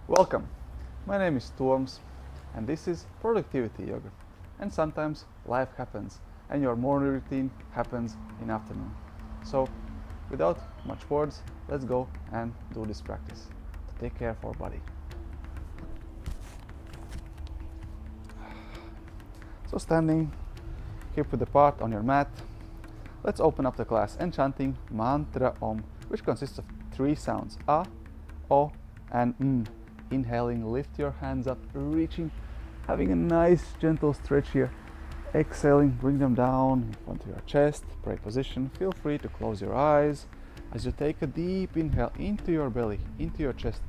Welcome, my name is Tuoms and this is Productivity Yoga. And sometimes life happens and your morning routine happens in afternoon. So without much words, let's go and do this practice to take care of our body. So standing hip width apart on your mat, let's open up the class and chanting mantra Om, which consists of 3 sounds, A, O and M. Inhaling, lift your hands up, reaching, having a nice gentle stretch here. Exhaling, bring them down in front of your chest, pray position. Feel free to close your eyes as you take a deep inhale into your belly, into your chest.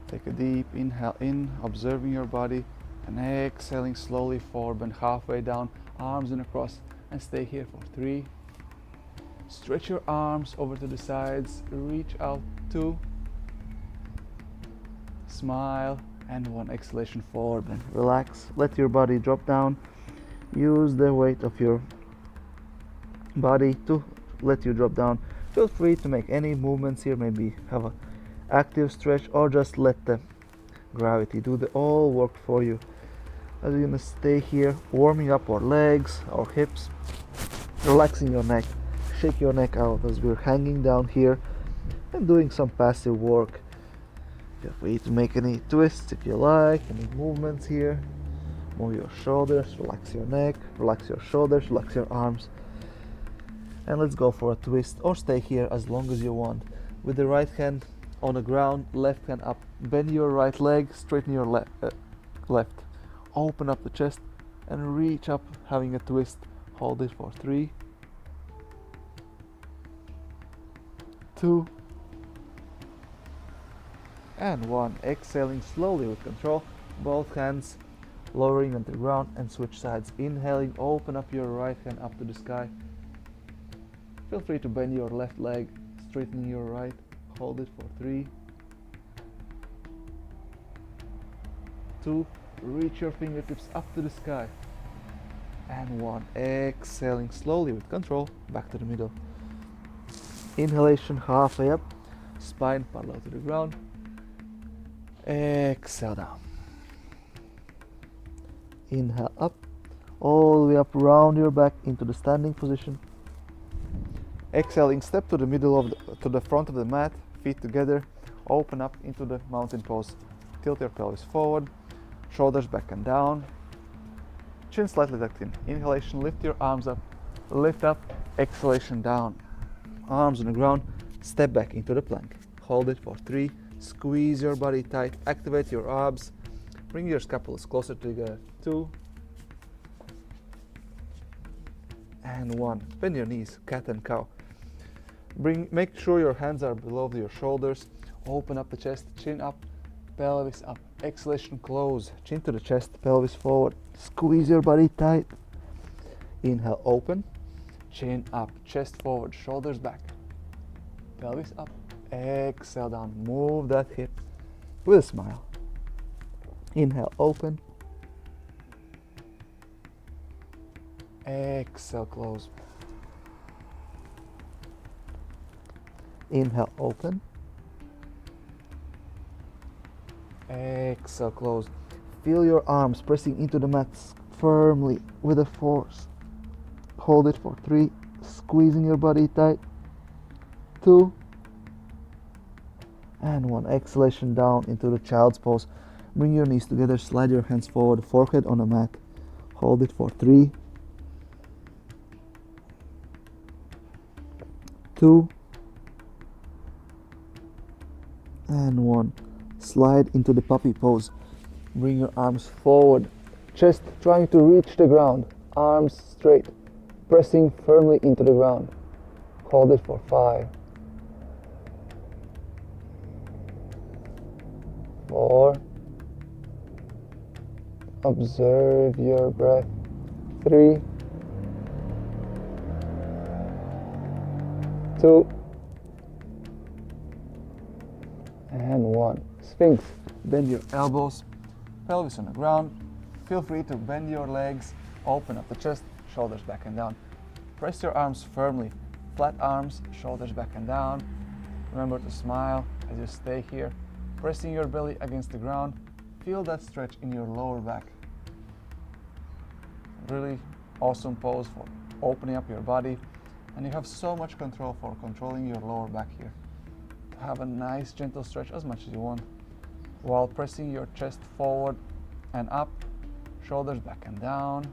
Take a deep inhale in, observing your body, and exhaling slowly forward, bend halfway down, arms in a cross, and stay here for 3. Stretch your arms over to the sides, reach out, 2. Smile, and 1. Exhalation forward, and relax. Let your body drop down. Use the weight of your body to let you drop down. Feel free to make any movements here, maybe have a active stretch or just let the gravity do the all work for you. As you're gonna stay here, warming up our legs, our hips, relaxing your neck, shake your neck out as we're hanging down here and doing some passive work. Feel free to make any twists if you like, any movements here. Move your shoulders, relax your neck, relax your shoulders, relax your arms. And let's go for a twist or stay here as long as you want. With the right hand on the ground, left hand up, bend your right leg, straighten your left, open up the chest and reach up, having a twist. Hold it for 3, 2 and 1. Exhaling slowly with control, both hands lowering onto the ground, and switch sides. Inhaling, open up your right hand up to the sky. Feel free to bend your left leg, straighten your right. Hold it for 3, 2, reach your fingertips up to the sky, and 1. Exhaling slowly with control, back to the middle. Inhalation halfway up, spine parallel to the ground. Exhale down. Inhale up, all the way up around your back into the standing position. Exhaling, step to the middle to the front of the mat, feet together, open up into the mountain pose. Tilt your pelvis forward, shoulders back and down, chin slightly tucked in. Inhalation, lift your arms up, lift up, exhalation down. Arms on the ground, step back into the plank. Hold it for 3, squeeze your body tight, activate your abs, bring your scapulas closer together, 2 and 1. Bend your knees, cat and cow. Make sure your hands are below your shoulders. Open up the chest, chin up, pelvis up. Exhalation, close, chin to the chest, pelvis forward. Squeeze your body tight. Inhale, open, chin up, chest forward, shoulders back, pelvis up. Exhale down, move that hip with a smile. Inhale, open. Exhale, close. Inhale, open. Exhale, close. Feel your arms pressing into the mat firmly with a force. Hold it for 3, squeezing your body tight, 2 and 1. Exhalation down into the child's pose. Bring your knees together, slide your hands forward, forehead on the mat. Hold it for 3, 2 and 1. Slide into the puppy pose. Bring your arms forward, chest trying to reach the ground, arms straight, pressing firmly into the ground. Hold it for 5, 4, Observe your breath. 3, 2, and 1. Sphinx. Bend your elbows, pelvis on the ground. Feel free to bend your legs, open up the chest, shoulders back and down. Press your arms firmly, flat arms, shoulders back and down. Remember to smile as you stay here, pressing your belly against the ground. Feel that stretch in your lower back. Really awesome pose for opening up your body, and you have so much control for controlling your lower back here. To have a nice gentle stretch as much as you want, while pressing your chest forward and up, shoulders back and down,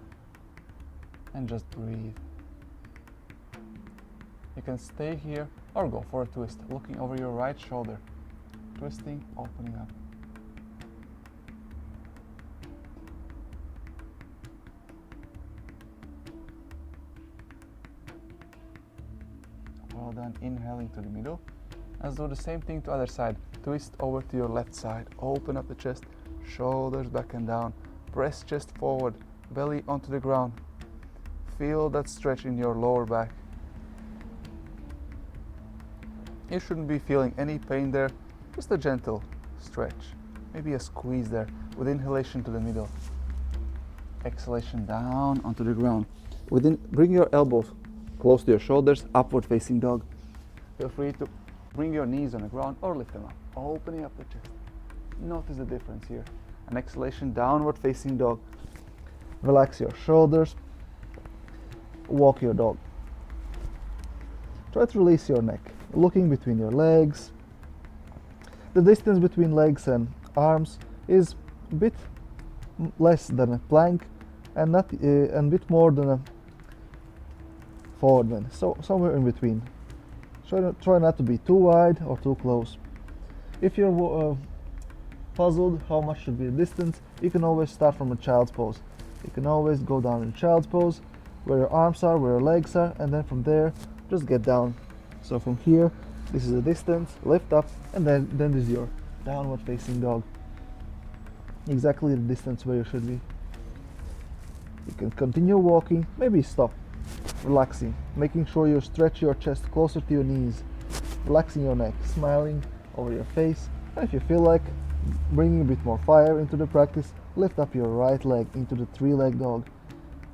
and just breathe. You can stay here or go for a twist, looking over your right shoulder, twisting, opening up. Well done. Inhaling to the middle. Let's do the same thing to other side. Twist over to your left side. Open up the chest, shoulders back and down. Press chest forward, belly onto the ground. Feel that stretch in your lower back. You shouldn't be feeling any pain there, just a gentle stretch. Maybe a squeeze there with inhalation to the middle. Exhalation down onto the ground. Bring your elbows close to your shoulders, upward facing dog. Feel free to bring your knees on the ground or lift them up, opening up the chest. Notice the difference here. An exhalation, downward facing dog. Relax your shoulders. Walk your dog. Try to release your neck, looking between your legs. The distance between legs and arms is a bit less than a plank and a bit more than a forward bend. So somewhere in between. Try not to be too wide or too close. If you're puzzled how much should be the distance, you can always start from a child's pose. You can always go down in child's pose, where your arms are, where your legs are, and then from there, just get down. So from here, this is the distance, lift up, and then this is your downward facing dog. Exactly the distance where you should be. You can continue walking, maybe stop, relaxing, making sure you stretch your chest closer to your knees, relaxing your neck, smiling over your face, and if you feel like bringing a bit more fire into the practice, lift up your right leg into the 3-leg dog,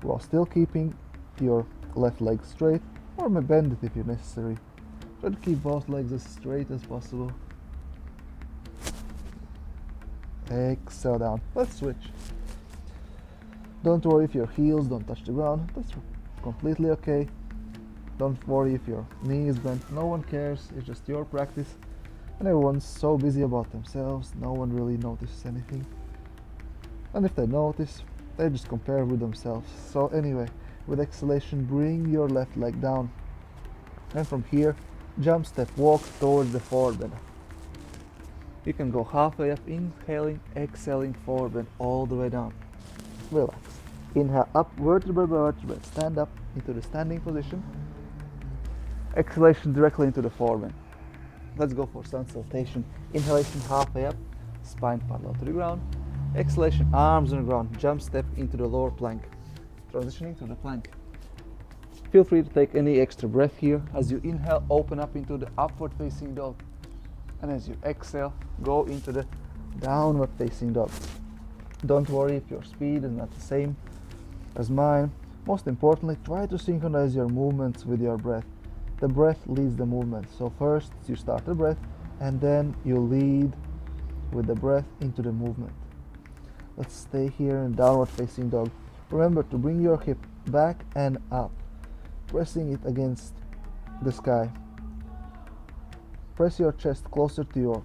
while still keeping your left leg straight, or may bend it if you're necessary. Try to keep both legs as straight as possible. Exhale down. Let's switch. Don't worry if your heels don't touch the ground. That's completely okay. Don't worry if your knee is bent. No one cares. It's just your practice. And everyone's so busy about themselves, no one really notices anything. And if they notice, they just compare with themselves. So anyway, with exhalation, bring your left leg down. And from here, jump step, walk towards the forward bend. You can go halfway up, inhaling, exhaling, forward bend all the way down. Relax. Inhale up, vertebra by vertebra, stand up into the standing position. Exhalation directly into the forward bend. Let's go for sun salutation. Inhalation halfway up, spine parallel to the ground. Exhalation, arms on the ground, jump step into the lower plank. Transitioning to the plank. Feel free to take any extra breath here. As you inhale, open up into the upward facing dog. And as you exhale, go into the downward facing dog. Don't worry if your speed is not the same as mine. Most importantly, try to synchronize your movements with your breath. The breath leads the movement. So first you start the breath and then you lead with the breath into the movement. Let's stay here in downward facing dog. Remember to bring your hip back and up, pressing it against the sky. Press your chest closer to your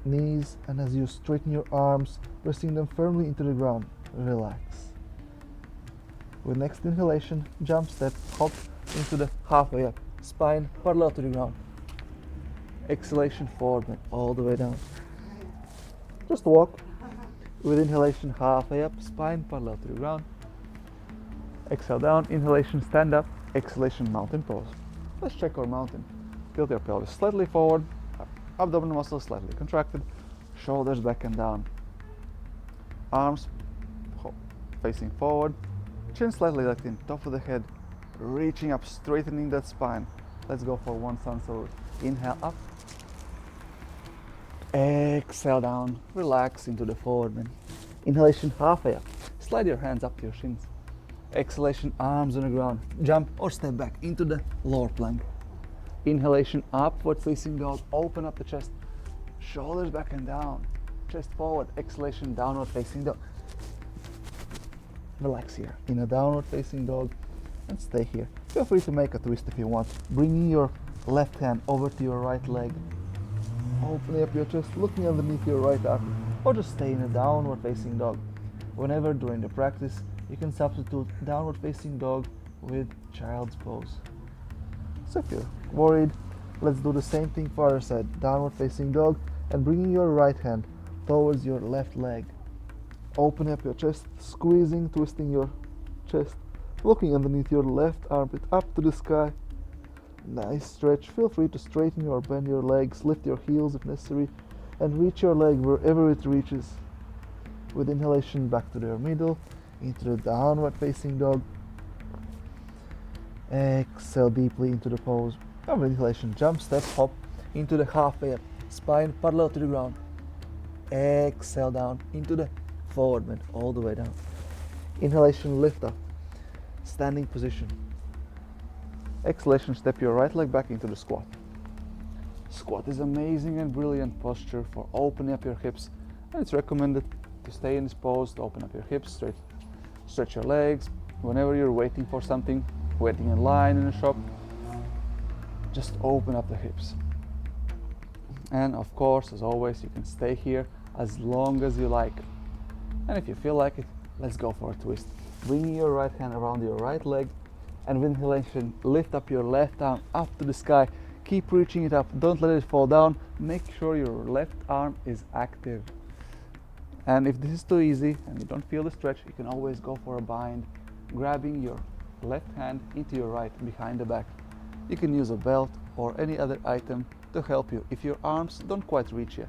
knees, and as you straighten your arms, pressing them firmly into the ground, relax. With next inhalation, jump step, hop into the halfway up, spine parallel to the ground. Exhalation, forward bend all the way down. Just walk. With inhalation, halfway up, spine parallel to the ground. Exhale down, inhalation, stand up, exhalation, mountain pose. Let's check our mountain. Tilt your pelvis slightly forward, abdominal muscles slightly contracted, shoulders back and down. Arms facing forward, chin slightly tucked in, top of the head, reaching up, straightening that spine. Let's go for one sun salute. Inhale up, exhale down, relax into the forward bend. Inhalation halfway up, slide your hands up to your shins. Exhalation, arms on the ground, jump or step back into the lower plank. Inhalation, upward facing dog, open up the chest, shoulders back and down, chest forward. Exhalation, downward facing dog. Relax here in a downward facing dog and stay here. Feel free to make a twist if you want, bringing your left hand over to your right leg, opening up your chest, looking underneath your right arm, or just stay in a downward facing dog. Whenever during the practice, you can substitute downward facing dog with child's pose. So if you're worried, let's do the same thing for other side. Downward facing dog and bringing your right hand towards your left leg. Open up your chest, squeezing, twisting your chest, looking underneath your left armpit up to the sky. Nice stretch. Feel free to straighten or bend your legs, lift your heels if necessary, and reach your leg wherever it reaches. With inhalation, back to your middle, into the downward facing dog. Exhale deeply into the pose. And with inhalation, jump, step, hop into the halfway up, spine parallel to the ground. Exhale down into the forward bend, all the way down. Inhalation, lift up, standing position. Exhalation, step your right leg back into the squat. Squat is amazing and brilliant posture for opening up your hips, and it's recommended to stay in this pose, to open up your hips, stretch your legs. Whenever you're waiting for something, waiting in line in a shop, just open up the hips. And of course, as always, you can stay here as long as you like. And if you feel like it, let's go for a twist. Bringing your right hand around your right leg, and with inhalation, lift up your left arm up to the sky. Keep reaching it up, don't let it fall down. Make sure your left arm is active. And if this is too easy and you don't feel the stretch, you can always go for a bind, grabbing your left hand into your right behind the back. You can use a belt or any other item to help you if your arms don't quite reach yet.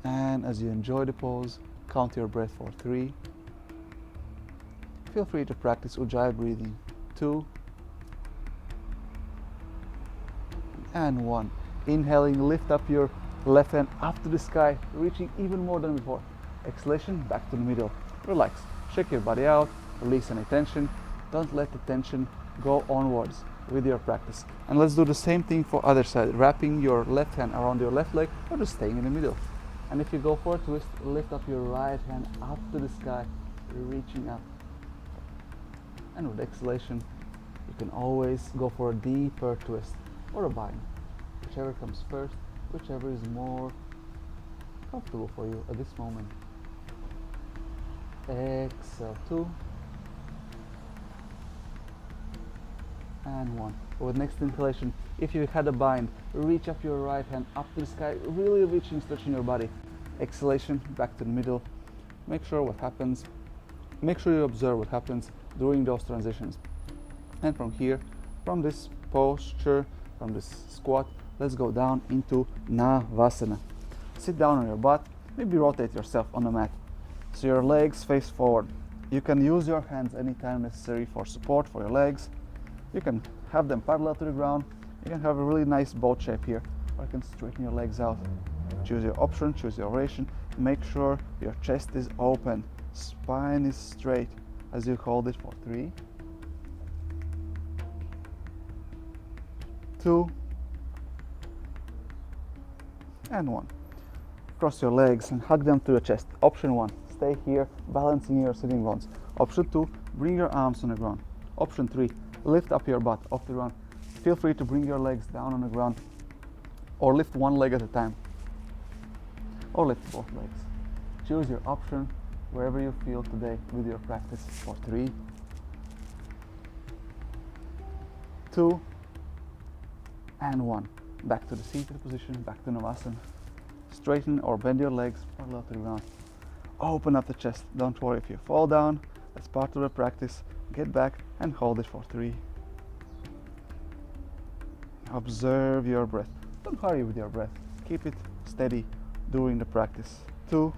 And as you enjoy the pose, count your breath for 3. Feel free to practice Ujjayi breathing. 2 and 1. Inhaling, lift up your left hand up to the sky, reaching even more than before. Exhalation, back to the middle. Relax, shake your body out, release any tension. Don't let the tension go onwards with your practice. And let's do the same thing for other side, wrapping your left hand around your left leg or just staying in the middle. And if you go for a twist, lift up your right hand up to the sky, reaching up. And with exhalation, you can always go for a deeper twist or a bind, whichever comes first, whichever is more comfortable for you at this moment. Exhale, 2 and 1. With next inhalation, if you had a bind, reach up your right hand up to the sky, really reaching, stretching your body. Exhalation, back to the middle. Make sure you observe what happens during those transitions. And from here, from this posture, from this squat, let's go down into Navasana. Sit down on your butt, maybe rotate yourself on the mat so your legs face forward. You can use your hands anytime necessary for support for your legs. You can have them parallel to the ground. You can have a really nice boat shape here, or you can straighten your legs out. Choose your option, choose your variation. Make sure your chest is open, spine is straight as you hold it for 3, 2 and 1. Cross your legs and hug them to the chest. Option 1, stay here, balancing your sitting bones. Option 2, bring your arms on the ground. Option 3, lift up your butt off the ground. Feel free to bring your legs down on the ground, or lift one leg at a time, or lift both legs. Choose your option wherever you feel today with your practice for 3, 2 and 1. Back to the seated position, back to Navasana. Straighten or bend your legs parallel to the ground. Open up the chest. Don't worry if you fall down. That's part of the practice. Get back and hold it for 3. Observe your breath. Don't hurry with your breath. Keep it steady during the practice. 2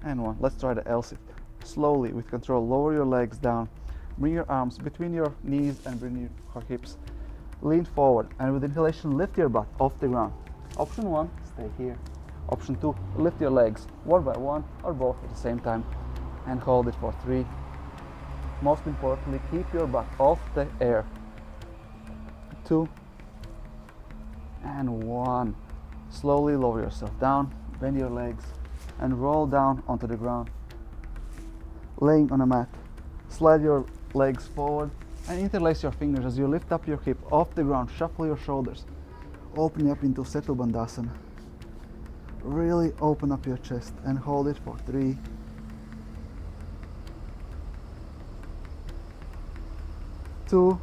and 1. Let's try the L sit. Slowly, with control, lower your legs down. Bring your arms between your knees and bring your hips. Lean forward, and with inhalation, lift your butt off the ground. Option 1, stay here. Option 2, lift your legs one by one or both at the same time and hold it for 3. Most importantly, keep your butt off the air. 2 and 1. Slowly lower yourself down, bend your legs and roll down onto the ground. Laying on a mat, slide your legs forward and interlace your fingers as you lift up your hip off the ground. Shuffle your shoulders, opening up into Setu Bandhasana. Really open up your chest and hold it for 3, 2,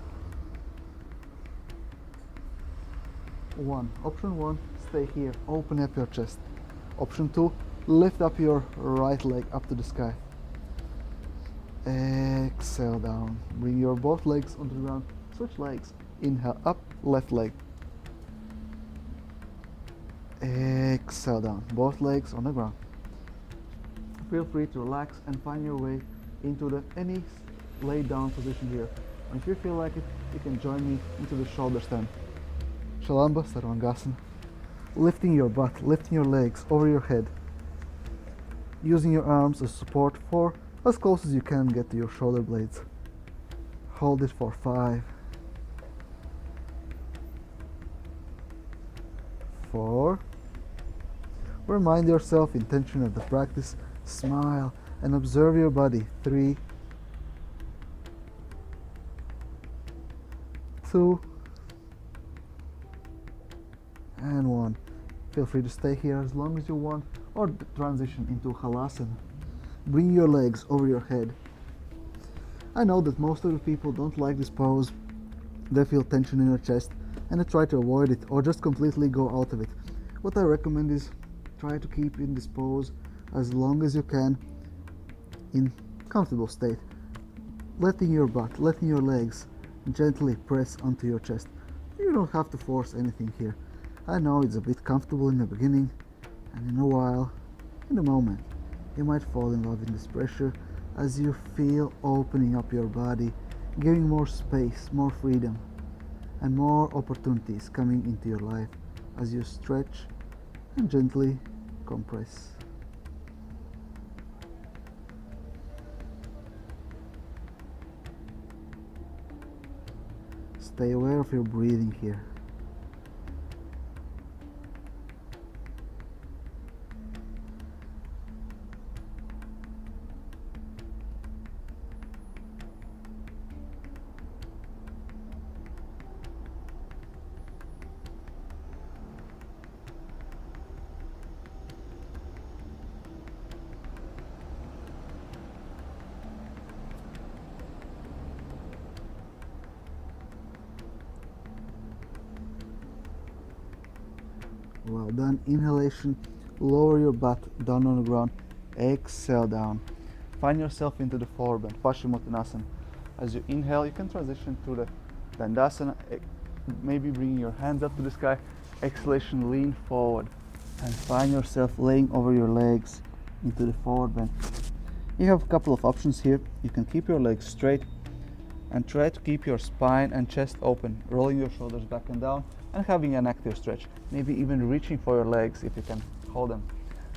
1. Option 1, stay here, open up your chest. Option 2, lift up your right leg up to the sky. Exhale down. Bring your both legs onto the ground. Switch legs. Inhale up, left leg. Exhale down. Both legs on the ground. Feel free to relax and find your way into any lay down position here. And if you feel like it, you can join me into the shoulder stand. Shalamba Sarvangasana. Lifting your butt, lifting your legs over your head. Using your arms as support for as close as you can get to your shoulder blades. Hold it for 5, 4. Remind yourself intention of the practice. Smile and observe your body. 3, 2 and 1. Feel free to stay here as long as you want or transition into Halasana. Bring your legs over your head. I know that most of the people don't like this pose. They feel tension in their chest and they try to avoid it or just completely go out of it. What I recommend is try to keep in this pose as long as you can in comfortable state. Letting your butt, letting your legs gently press onto your chest. You don't have to force anything here. I know it's a bit comfortable in the beginning, and in a while, in a moment, you might fall in love in this pressure as you feel opening up your body, giving more space, more freedom, and more opportunities coming into your life as you stretch and gently compress. Stay aware of your breathing here. Well done. Inhalation, lower your butt down on the ground. Exhale down. Find yourself into the forward bend, Paschimottanasana. As you inhale, you can transition to the Dandasana, maybe bringing your hands up to the sky. Exhalation, lean forward and find yourself laying over your legs into the forward bend. You have a couple of options here. You can keep your legs straight and try to keep your spine and chest open, rolling your shoulders back and down and having an active stretch, maybe even reaching for your legs if you can hold them.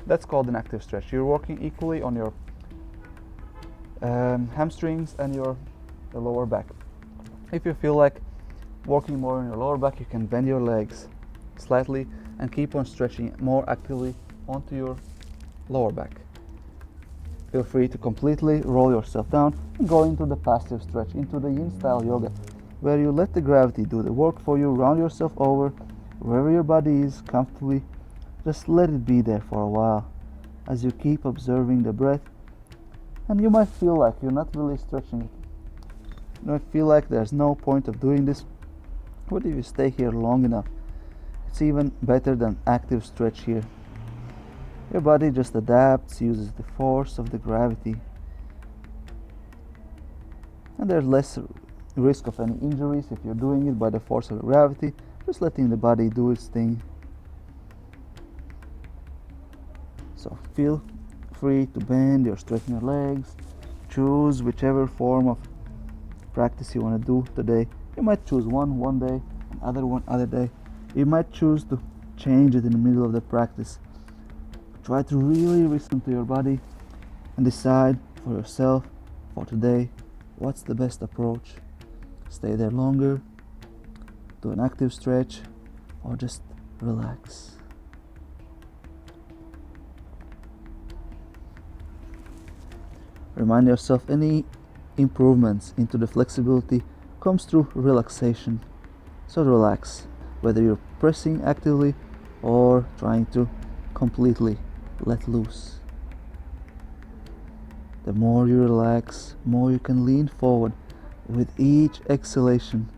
That's called an active stretch. You're working equally on your hamstrings and the lower back. If you feel like working more on your lower back, you can bend your legs slightly and keep on stretching more actively onto your lower back. Feel free to completely roll yourself down and go into the passive stretch, into the yin style yoga, where you let the gravity do the work for you. Round yourself over wherever your body is comfortably. Just let it be there for a while as you keep observing the breath. And you might feel like you're not really stretching it. You might feel like there's no point of doing this. What if you stay here long enough? It's even better than active stretch here. Your body just adapts, uses the force of the gravity. And there's less risk of any injuries if you're doing it by the force of the gravity, just letting the body do its thing. So feel free to bend or straighten your legs. Choose whichever form of practice you want to do today. You might choose one day, one other day. You might choose to change it in the middle of the practice. Try to really listen to your body and decide for yourself for today what's the best approach. Stay there longer, do an active stretch, or just relax. Remind yourself any improvements into the flexibility comes through relaxation. So relax, whether you're pressing actively or trying to completely let loose. The more you relax, more you can lean forward with each exhalation.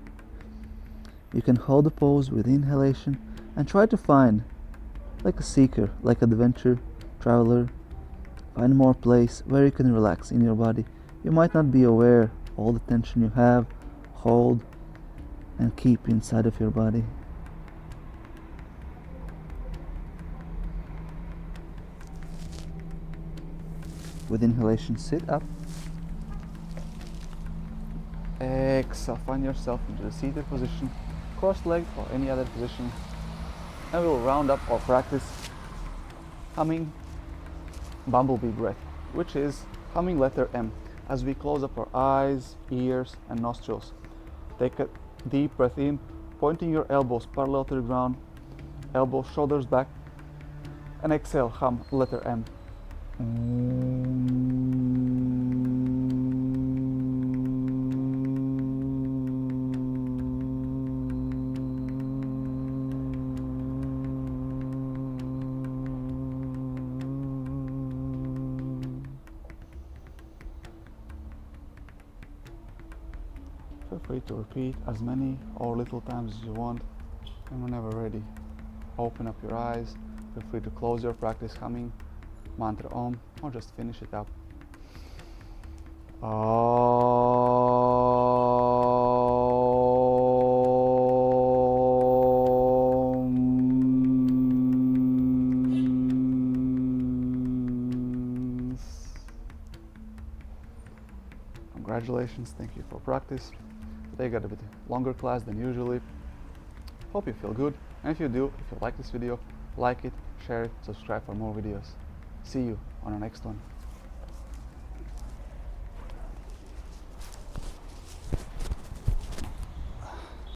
You can hold the pose with inhalation and try to find, like a seeker, like an adventure traveler, find more place where you can relax in your body. You might not be aware all the tension you have, hold, and keep inside of your body. With inhalation, sit up. Exhale, find yourself into the seated position, cross-legged or any other position. And we'll round up our practice humming bumblebee breath, which is humming letter M as we close up our eyes, ears, and nostrils. Take a deep breath in, pointing your elbows parallel to the ground, elbows, shoulders back, and exhale, hum letter M. Feel free to repeat as many or little times as you want, and whenever ready, open up your eyes. Feel free to close your practice humming mantra Om, or just finish it up. Congratulations, thank you for practice. Today got a bit longer class than usually. Hope you feel good, and if you do, if you like this video, like it, share it, subscribe for more videos. See you on our next one.